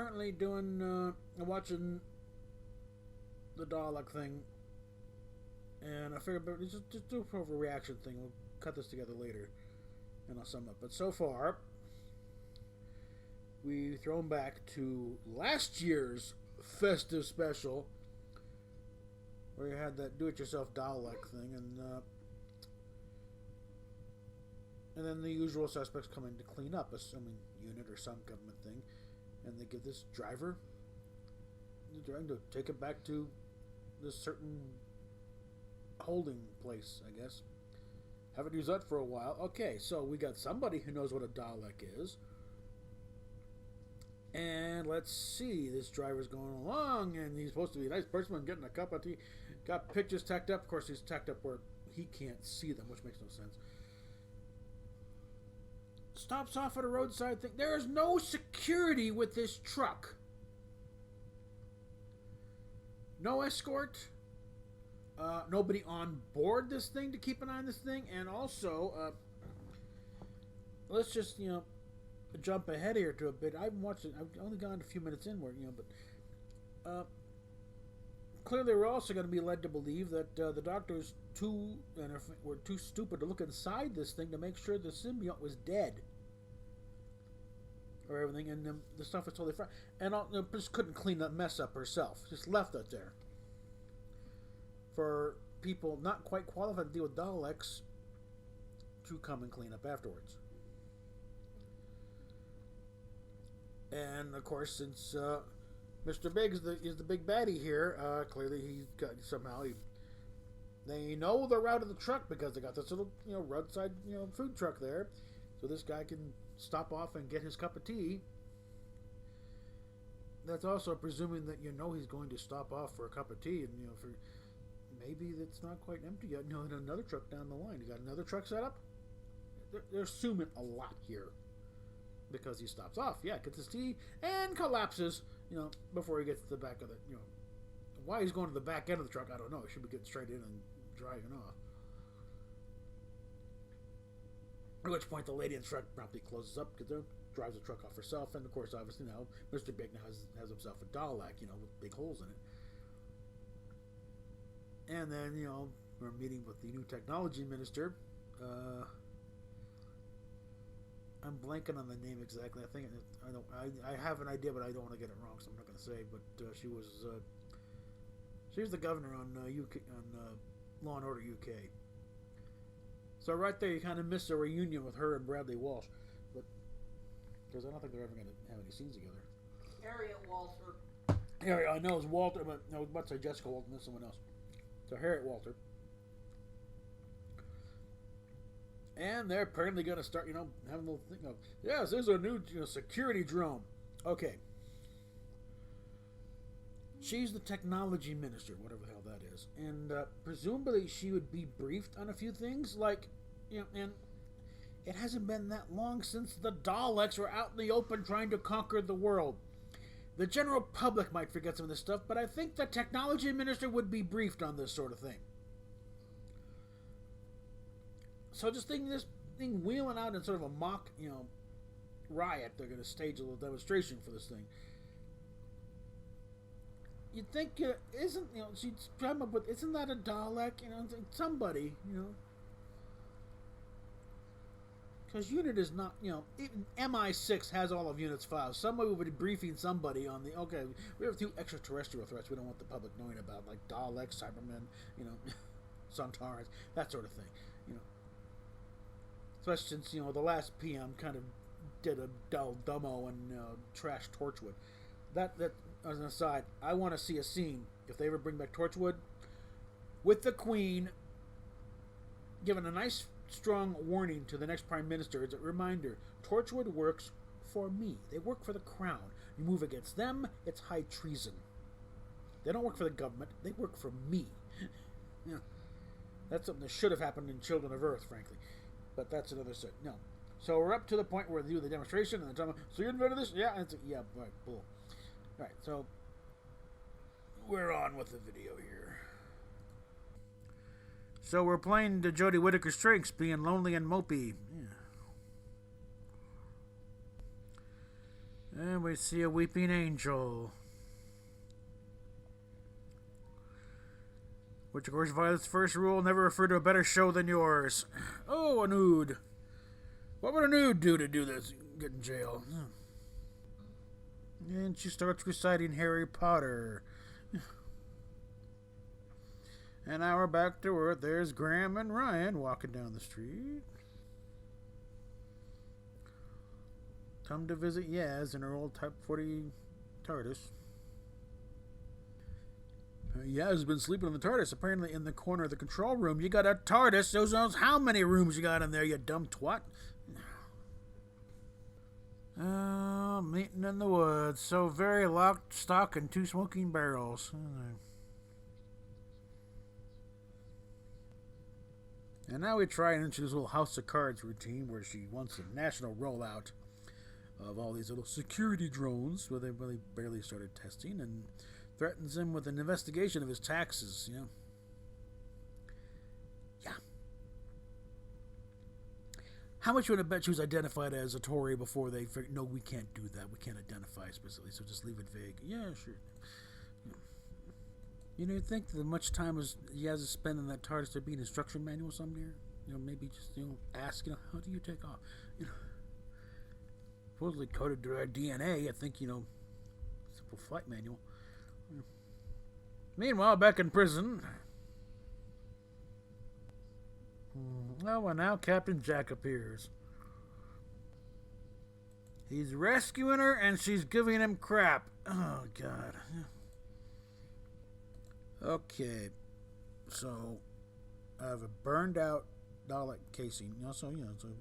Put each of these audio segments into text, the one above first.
currently doing, watching the Dalek thing, and I figured just do a reaction thing. We'll cut this together later, and I'll sum up. But so far, we thrown back to last year's festive special, where you had that do-it-yourself Dalek thing, and then the usual suspects come in to clean up, assuming unit or some government thing, and they get this driver trying to take it back to this certain holding place, I guess. Haven't used that for a while. Okay, so we got somebody who knows what a Dalek is. And let's see, this driver's going along, and he's supposed to be a nice person getting a cup of tea. Got pictures tacked up. Of course, he's tacked up where he can't see them, which makes no sense. Stops off at a roadside thing. There is no security with this truck. No escort. Nobody on board this thing to keep an eye on this thing. And also, let's just, jump ahead here to a bit. I've watched it. I've only gone a few minutes in where, but clearly we're also going to be led to believe that the doctors were too stupid to look inside this thing to make sure the symbiote was dead. Or everything, and the stuff was totally fine. And just couldn't clean that mess up herself. Just left it there. For people not quite qualified to deal with Daleks to come and clean up afterwards. And of course, since Mr. Big is the big baddie here, clearly he's got they know the route of the truck because they got this little roadside food truck there, so this guy can stop off and get his cup of tea. That's also presuming that he's going to stop off for a cup of tea, and for maybe it's not quite empty yet. Another truck down the line. You got another truck set up. They're assuming a lot here because he stops off. Yeah, gets his tea and collapses. Before he gets to the back of the. Why he's going to the back end of the truck, I don't know. He should be getting straight in and driving off. At which point the lady in the truck promptly closes up because drives the truck off herself, and of course, obviously now Mr. Big now has himself a Dalek, with big holes in it. And then we're meeting with the new technology minister. I'm blanking on the name exactly. I think I have an idea, but I don't want to get it wrong, so I'm not going to say. But she was the governor on UK on Law and Order UK. So right there, you kind of miss a reunion with her and Bradley Walsh, but because I don't think they're ever going to have any scenes together. Harriet Walter. Harriet, I know it's Walter, but I was about to say Jessica Walter, and someone else. So Harriet Walter, and they're apparently going to start, having a little thing of, yes, there's a new security drone. Okay. She's the technology minister, whatever the hell that is. And presumably she would be briefed on a few things. Like, and it hasn't been that long since the Daleks were out in the open trying to conquer the world. The general public might forget some of this stuff, but I think the technology minister would be briefed on this sort of thing. So just thinking this thing wheeling out in sort of a mock, riot, they're going to stage a little demonstration for this thing. You'd think, she'd come up with, isn't that a Dalek? Somebody, Because UNIT is not, even MI6 has all of UNIT's files. Somebody would be briefing somebody on okay, we have a few extraterrestrial threats we don't want the public knowing about, like Daleks, Cybermen, Centaurs, that sort of thing, Especially since, the last PM kind of did a dull dumbo and trashed Torchwood. That as an aside, I want to see a scene, if they ever bring back Torchwood, with the Queen giving a nice strong warning to the next Prime Minister as a reminder, Torchwood works for me. They work for the Crown. You move against them, it's high treason. They don't work for the government, they work for me. That's something that should have happened in Children of Earth, frankly. But that's another set. No. So we're up to the point where they do the demonstration, and they're talking, so you invented this? Yeah, and yeah, right, bull. Alright, so we're on with the video here. So we're playing to Jodie Whittaker's strengths, being lonely and mopey. And we see a weeping angel. Which, of course, violates the first rule, never refer to a better show than yours. Oh, a nude. What would a nude do to do this? Get in jail. And she starts reciting Harry Potter. And now we're back to Earth. There's Graham and Ryan walking down the street. Come to visit Yaz in her old Type 40 TARDIS. Yaz has been sleeping in the TARDIS, apparently in the corner of the control room. You got a TARDIS, who knows how many rooms you got in there, you dumb twat. Oh, meeting in the woods. So very locked stock and 2 smoking barrels. And now we try and introduce a little House of Cards routine where she wants a national rollout of all these little security drones where they really barely started testing, and threatens him with an investigation of his taxes, you know. Yeah. How much would I bet she was identified as a Tory before they figured, no, we can't do that. We can't identify specifically, so just leave it vague. Yeah, sure. You know, you think that much time as he has to spend in that TARDIS there'd be an instruction manual somewhere? You know, maybe just, ask, how do you take off? Supposedly coded to our DNA, I think, simple flight manual. Meanwhile, back in prison. Oh, and now Captain Jack appears. He's rescuing her, and she's giving him crap. Oh, God. Okay. So, I have a burned out Dalek casing. So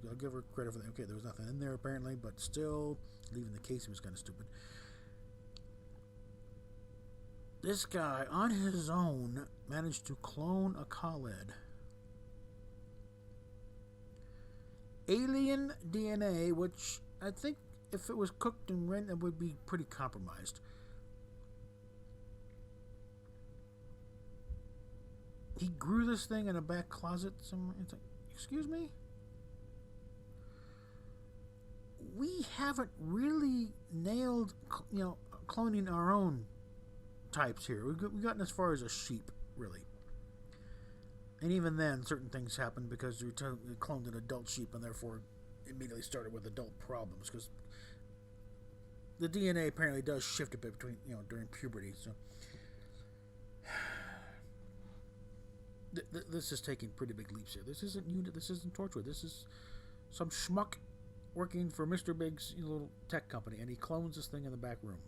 I'll give her credit for that. Okay, there was nothing in there, apparently, but still, leaving the casing was kind of stupid. This guy, on his own, managed to clone a Khaled. Alien DNA, which I think if it was cooked and rendered, it would be pretty compromised. He grew this thing in a back closet somewhere. It's like, excuse me? We haven't really nailed, cloning our own types here. We've gotten as far as a sheep, really. And even then, certain things happened because we cloned an adult sheep and therefore immediately started with adult problems, because the DNA apparently does shift a bit between, during puberty. So this is taking pretty big leaps here. This isn't Unit. This isn't Torchwood. This is some schmuck working for Mr. Big's little tech company, and he clones this thing in the back room.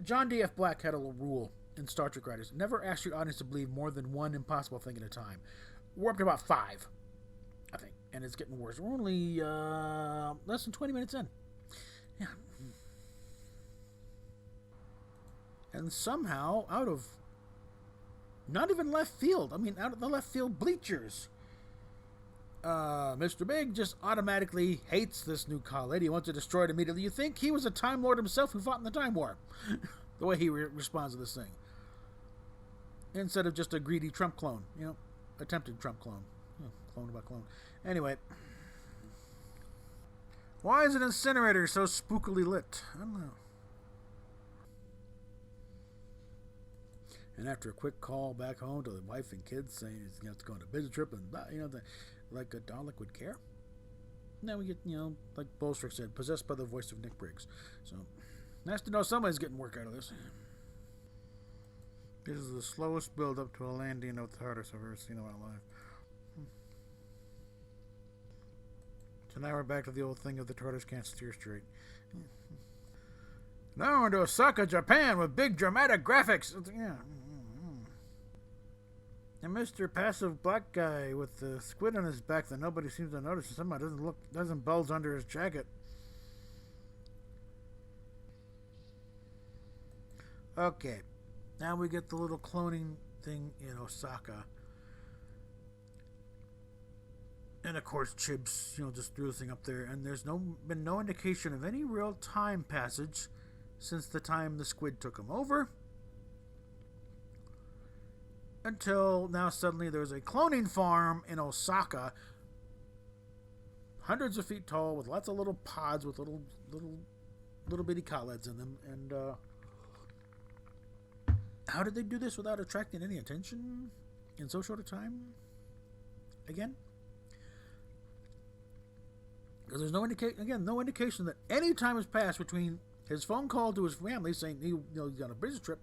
John D.F. Black had a little rule in Star Trek writers: never ask your audience to believe more than one impossible thing at a time. We're up to about 5, I think, and it's getting worse. We're only less than 20 minutes in. Yeah. And somehow, out of not even left field, out of the left field bleachers, Mr. Big just automatically hates this new Khaled. He wants to destroy it immediately. You think he was a Time Lord himself who fought in the Time War? The way he responds to this thing. Instead of just a greedy Trump clone. Attempted Trump clone. Clone about clone. Anyway. Why is an incinerator so spookily lit? I don't know. And after a quick call back home to the wife and kids saying he's going to go on a business trip and like a Dalek would care. Now we get, like Bolstrick said, possessed by the voice of Nick Briggs. So, nice to know somebody's getting work out of this. This is the slowest build up to a landing of the TARDIS I've ever seen in my life. So now we're back to the old thing of the TARDIS can't steer straight. Now we're into Osaka, Japan with big dramatic graphics. Yeah. And Mr. Passive Black Guy with the squid on his back that nobody seems to notice. Somehow doesn't bulge under his jacket. Okay. Now we get the little cloning thing in Osaka. And of course Chibs, just threw the thing up there, and there's been no indication of any real time passage since the time the squid took him over. Until now suddenly there's a cloning farm in Osaka hundreds of feet tall, with lots of little pods with little bitty collets in them. And how did they do this without attracting any attention in so short a time? Again, because there's no indication that any time has passed between his phone call to his family saying he's on a business trip,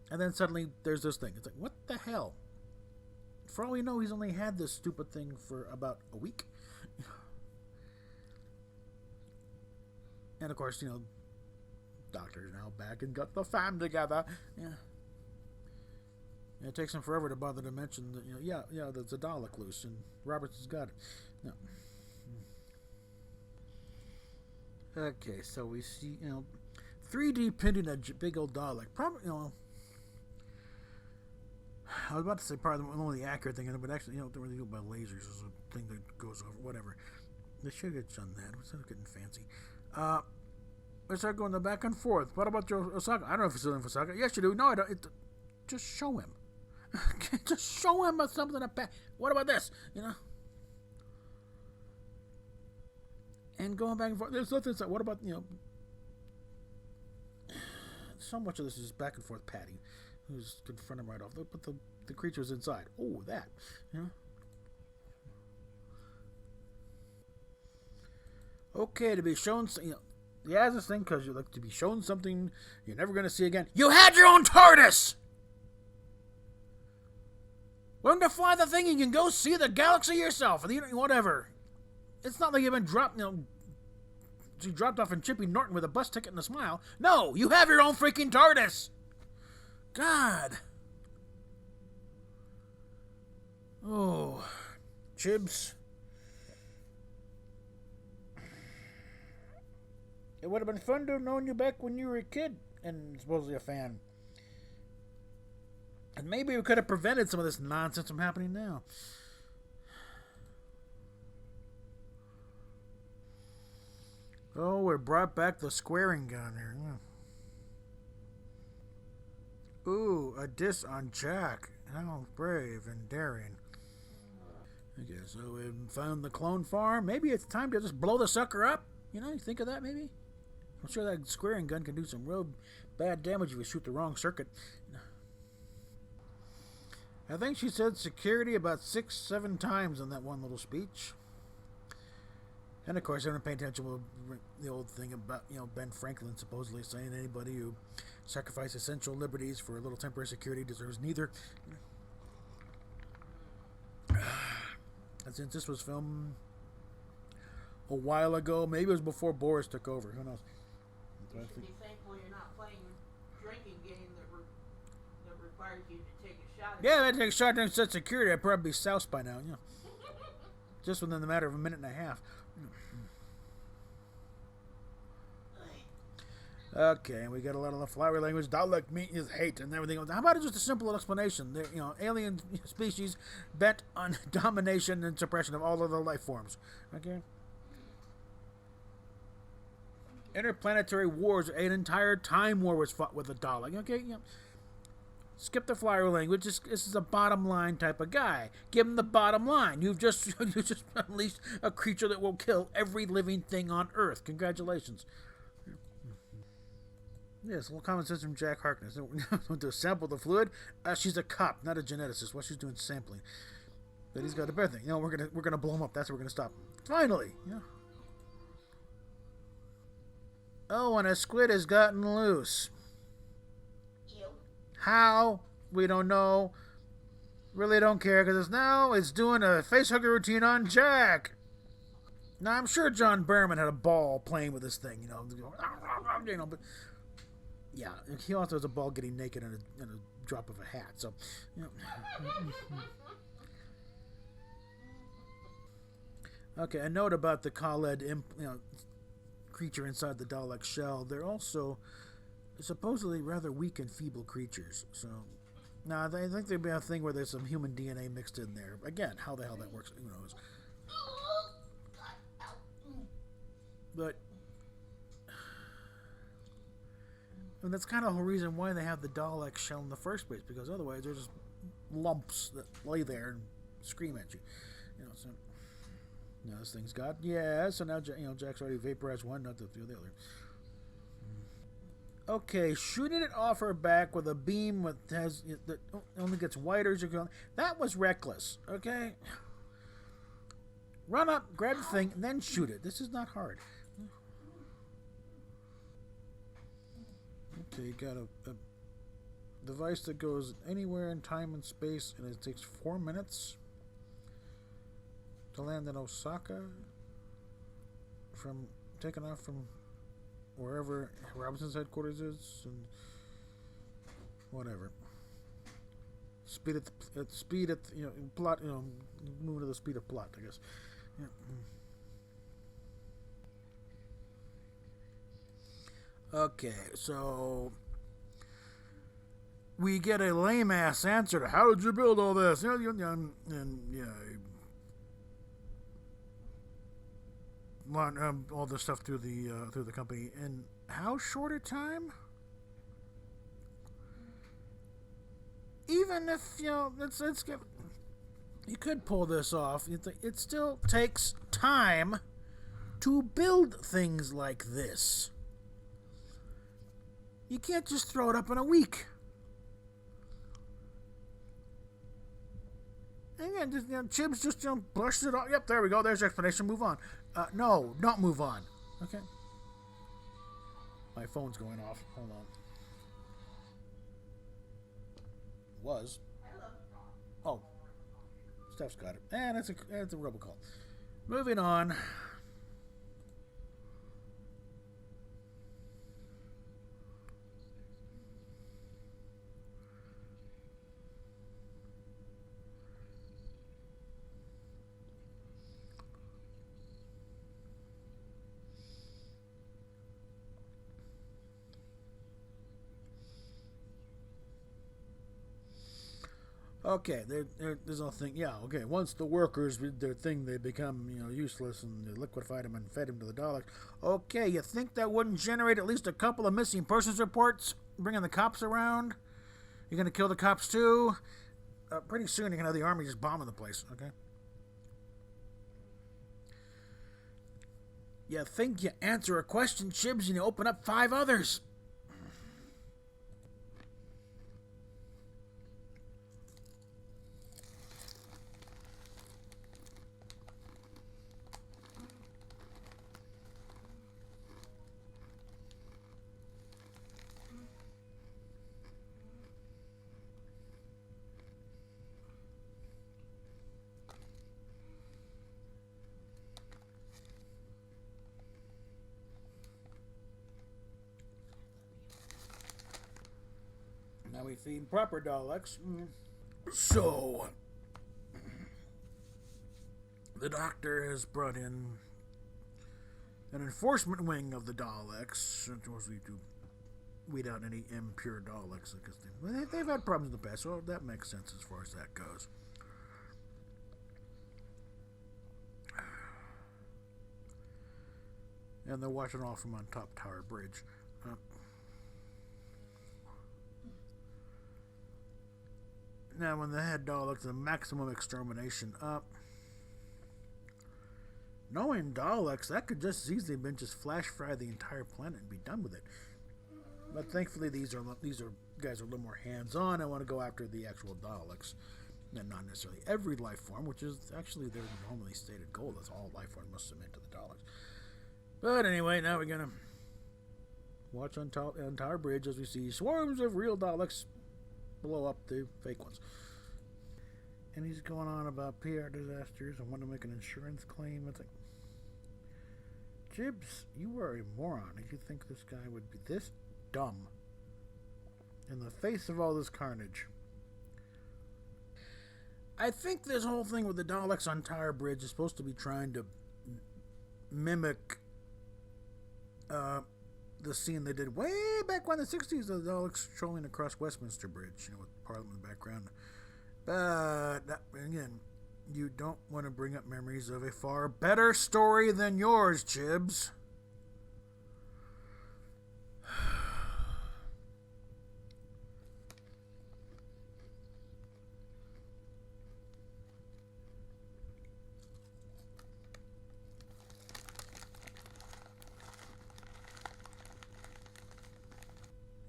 and then suddenly there's this thing. It's like, what the hell? For all we know, he's only had this stupid thing for about a week. And of course, doctor's now back and got the fam together. Yeah. It takes him forever to bother to mention that, there's a Dalek loose and Roberts has got it. No. Okay, so we see, 3D printing a big old Dalek. Probably, I was about to say probably only the accurate thing in it, but actually, don't really do it by lasers. Is a thing that goes over, whatever. They should have done that. Instead of getting fancy. Let's start going back and forth. What about Osaka? I don't know if he's still in Osaka. Yes, you do. No, I don't. Just show him. Just show him something to pass. What about this? And going back and forth. There's nothing. What about, so much of this is back and forth patting. Who's confront him right off. But the creature's inside. Oh, that. Okay, to be shown, he has this thing because you like to be shown something you're never going to see again. You had your own TARDIS! Learn to fly the thing, you can go see the galaxy yourself, whatever. It's not like you've been dropped, you dropped off in Chippy Norton with a bus ticket and a smile. No, you have your own freaking TARDIS! God. Oh, Chibs. It would have been fun to have known you back when you were a kid and supposedly a fan. And maybe we could have prevented some of this nonsense from happening now. Oh, we brought back the squaring gun here. Yeah. Ooh, a diss on Jack. How brave and daring. Okay, so we found the clone farm. Maybe it's time to just blow the sucker up. You think of that maybe? I'm sure that squaring gun can do some real bad damage if you shoot the wrong circuit. I think she said security about 6-7 times in that one little speech. And of course, everyone paying attention to the old thing about, Ben Franklin supposedly saying anybody who sacrifices essential liberties for a little temporary security deserves neither. And since this was filmed a while ago, maybe it was before Boris took over. Who knows? You should be thankful you're not playing a drinking game that requires you to take a shot. Yeah, if I take a shot during such security, I'd probably be soused by now. Just within the matter of a minute and a half. Okay, we got a lot of the flowery language. Dalek means hate and everything else. How about just a simple explanation? They're, alien species bent on domination and suppression of all other life forms. Okay? Interplanetary wars, an entire time war was fought with the Dalek. Okay, skip the flowery language. This is a bottom line type of guy. Give him the bottom line. You just unleashed a creature that will kill every living thing on Earth. Congratulations. Yes, a little common sense from Jack Harkness. To sample the fluid, she's a cop, not a geneticist. What she's doing sampling. But he's got a better thing. We're gonna blow him up. That's where we're gonna stop. Finally, Oh, and a squid has gotten loose. Ew. How? We don't know. Really don't care because it's doing a facehugger routine on Jack. Now I'm sure John Berman had a ball playing with this thing, but yeah, he also has a ball getting naked in a drop of a hat. So, Okay, a note about the Khaled, creature inside the Dalek shell. They're also supposedly rather weak and feeble creatures. So, now I think there'd be a thing where there's some human DNA mixed in there. Again, how the hell that works, who knows? But, and that's kind of the whole reason why they have the Dalek shell in the first place, because otherwise they're just lumps that lay there and scream at you. So. Now this thing's got, yeah, so now, Jack's already vaporized one, not the other. Okay, shooting it off her back with a beam that only gets whiter as you go. That was reckless, okay? Run up, grab the thing, and then shoot it. This is not hard. Okay, you got a device that goes anywhere in time and space, and it takes 4 minutes to land in Osaka from taking off from wherever Robinson's headquarters is, and whatever. Speed at plot, move to the speed of plot, I guess. Yeah. Okay, so we get a lame ass answer to how did you build all this? All this stuff through the company in how short a time? Even if let's get, you could pull this off. It still takes time to build things like this. You can't just throw it up in a week. And just, Chibs just brushes it off. Yep, there we go. There's your explanation. Move on. No, not move on. Okay. My phone's going off. Hold on. Was. Oh. Steph's got it. And it's a robocall. Moving on. Okay, there's a thing. Yeah, okay. Once the workers did their thing, they become useless, and they liquefied them and fed them to the Daleks. Okay, you think that wouldn't generate at least a couple of missing persons reports, bringing the cops around? You're gonna kill the cops too? Pretty soon you're gonna have the army just bombing the place. Okay. You think you answer a question, Chibs, and you open up 5 others. Now we feed proper Daleks. So, the Doctor has brought in an enforcement wing of the Daleks, mostly to weed out any impure Daleks, because they've had problems in the past, so that makes sense as far as that goes. And they're watching off from on top Tower Bridge. Now, when the head Daleks, the maximum extermination up. Knowing Daleks, that could just easily been just flash fry the entire planet and be done with it. But thankfully, these guys are a little more hands-on. I want to go after the actual Daleks, and not necessarily every life form, which is actually their normally stated goal. Is all life forms must submit to the Daleks. But anyway, now we're gonna watch on Tower Bridge as we see swarms of real Daleks blow up the fake ones. And he's going on about PR disasters and want to make an insurance claim. It's like, Jibs, you are a moron. Did you think this guy would be this dumb in the face of all this carnage? I think this whole thing with the Daleks on Tower Bridge is supposed to be trying to mimic the scene they did way back when in the 60s, the Daleks strolling across Westminster Bridge, with Parliament in the background. But, again, you don't want to bring up memories of a far better story than yours, Chibs.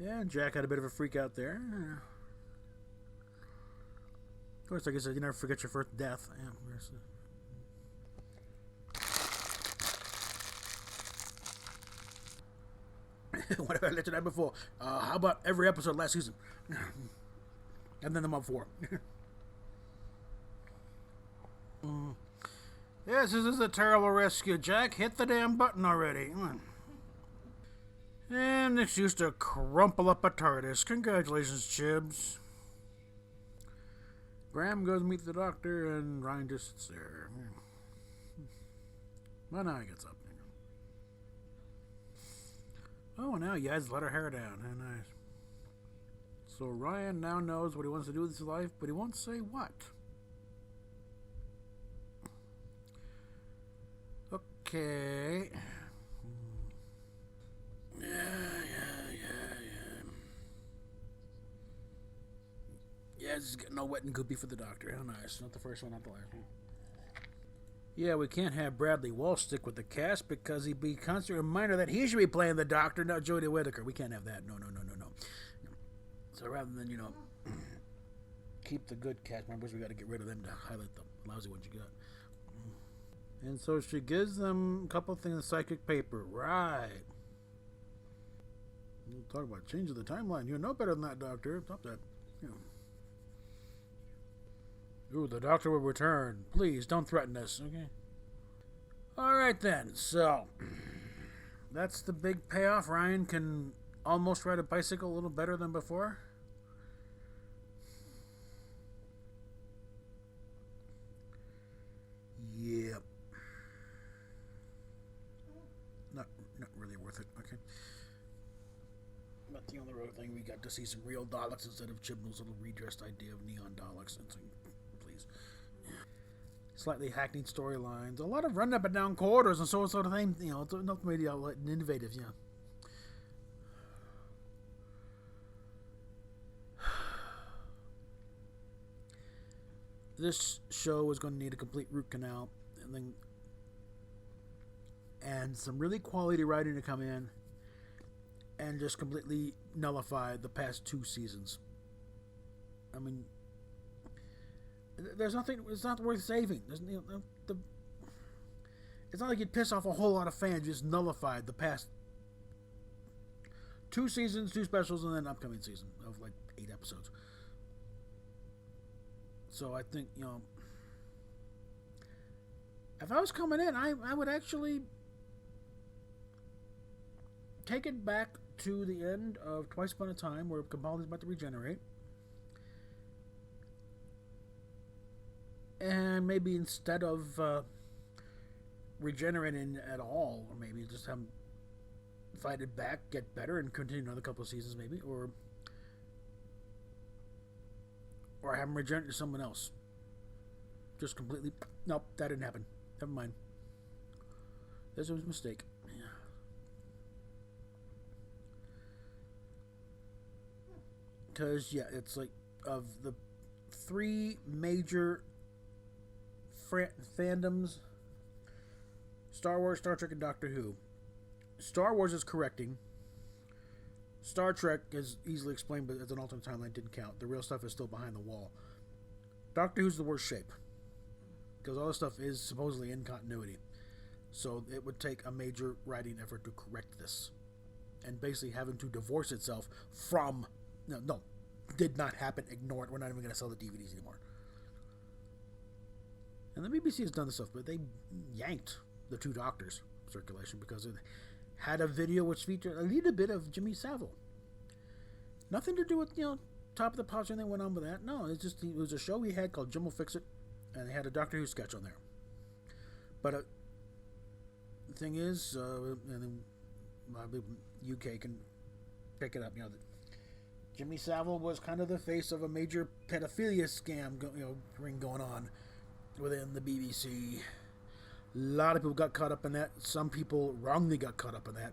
Yeah, Jack had a bit of a freak out there. Of course, like I said, you never forget your first death. Yeah, what have I let you know before? How about every episode last season? And then the month 4. Yes, this is a terrible rescue, Jack. Hit the damn button already. And it's used to crumple up a TARDIS. Congratulations, Chibs. Graham goes to meet the doctor, and Ryan just sits there. Well, now he gets up. Oh, now he has let her hair down. How nice. So Ryan now knows what he wants to do with his life, but he won't say what. Okay. Yeah. Yeah, this is getting all wet and goopy for the doctor. How nice. Not the first one, not the last one. Yeah, we can't have Bradley Walsh stick with the cast because he'd be a constant reminder that he should be playing the doctor, not Jodie Whittaker. We can't have that. No. So rather than, keep the good cast members, we got to get rid of them to highlight the lousy ones you got. And so she gives them a couple things of psychic paper. Right. We'll talk about changing the timeline. You know better than that, Doctor. Stop that. Ooh, the doctor will return. Please, don't threaten us, okay? Alright then, so that's the big payoff. Ryan can almost ride a bicycle a little better than before. Yep. Not really worth it, okay? But the on the road thing, we got to see some real Daleks instead of Chibnall's little redressed idea of neon Daleks. And so, please. Slightly hackneyed storylines. A lot of running up and down corridors and sort of thing. It's enough maybe innovative, yeah. This show is going to need a complete root canal and some really quality writing to come in and just completely nullify the past 2 seasons. I mean, there's nothing. It's not worth saving. It's not like you'd piss off a whole lot of fans. Just nullified the past 2 seasons, 2 specials, and then an upcoming season of like 8 episodes. So I think, if I was coming in, I would actually take it back to the end of Twice Upon a Time, where Capaldi's about to regenerate. And maybe instead of regenerating at all, or maybe just have him fight it back, get better, and continue another couple of seasons maybe, or have him regenerate to someone else. Just completely... Nope, that didn't happen. Never mind. This was a mistake. Yeah. Because, yeah, it's like, of the 3 major fandoms, Star Wars, Star Trek, and Doctor Who. Star Wars is correcting. Star Trek is easily explained, but as an alternate timeline didn't count. The real stuff is still behind the wall. Doctor Who's the worst shape, because all this stuff is supposedly in continuity. So it would take a major writing effort to correct this, and basically having to divorce itself from no, did not happen. Ignore it. We're not even going to sell the DVDs anymore. And the BBC has done this stuff, but they yanked the 2 Doctors circulation because it had a video which featured a little bit of Jimmy Savile. Nothing to do with, Top of the Pops or anything went on with that. No, it was a show he had called Jim Will Fix It, and they had a Doctor Who sketch on there. But the thing is, and then UK can pick it up, Jimmy Savile was kind of the face of a major pedophilia scam ring going on within the BBC. A lot of people got caught up in that. Some people wrongly got caught up in that.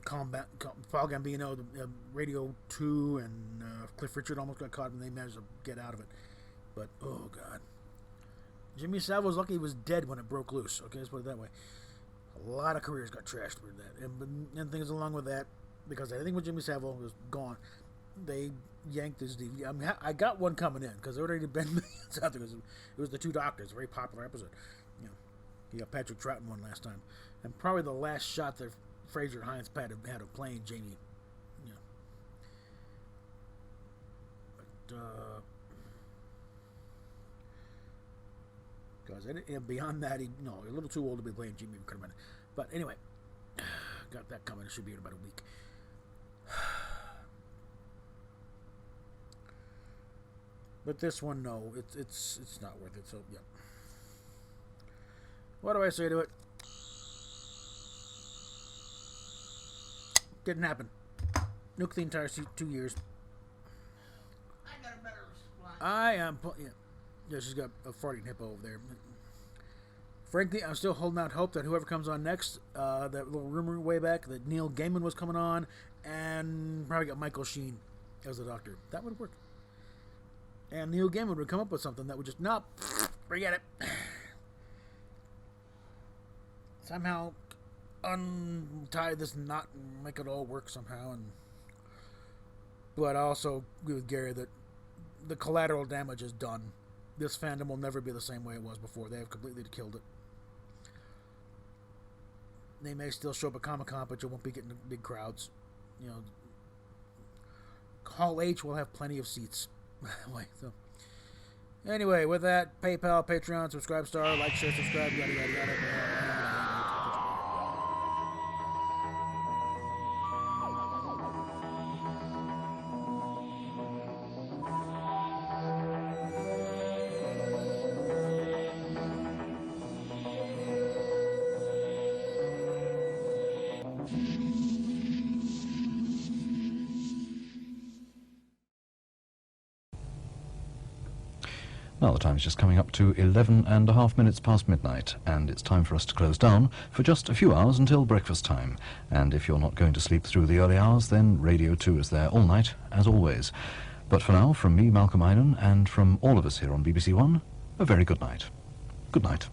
Paul Gambino, Radio 2, and Cliff Richard almost got caught, and they managed to get out of it. But, oh, God. Jimmy Savile was lucky he was dead when it broke loose. Okay, let's put it that way. A lot of careers got trashed with that. And things along with that, because I think when Jimmy Savile was gone, they yanked his DVD. I mean, I got one coming in because there already been millions out there. It was The Two Doctors, a very popular episode. You know, he got Patrick Troughton one last time, and probably the last shot that Fraser Hines had of playing Jamie. You know, but because beyond that, a little too old to be playing Jamie. Could have been, but anyway, got that coming. It should be in about a week. But this one, no, it's not worth it. So yeah. What do I say to it? Didn't happen. Nuke the entire 2 years. I got a better response. I am. Yeah, she's got a farting hippo over there. Frankly, I'm still holding out hope that whoever comes on next, that little rumor way back that Neil Gaiman was coming on, and probably got Michael Sheen as the Doctor. That would work. And Neil Gaiman would come up with something that would just, nope, forget it. Somehow untie this knot and make it all work somehow. But I also agree with Gary that the collateral damage is done. This fandom will never be the same way it was before. They have completely killed it. They may still show up at Comic-Con, but you won't be getting big crowds. Hall H will have plenty of seats. So anyway, with that, PayPal, Patreon, Subscribe Star, like, share, subscribe, yada yada yada. Now the time's just coming up to 11.5 minutes past midnight, and it's time for us to close down for just a few hours until breakfast time. And if you're not going to sleep through the early hours, then Radio 2 is there all night, as always. But for now, from me, Malcolm Einan, and from all of us here on BBC One, a very good night. Good night.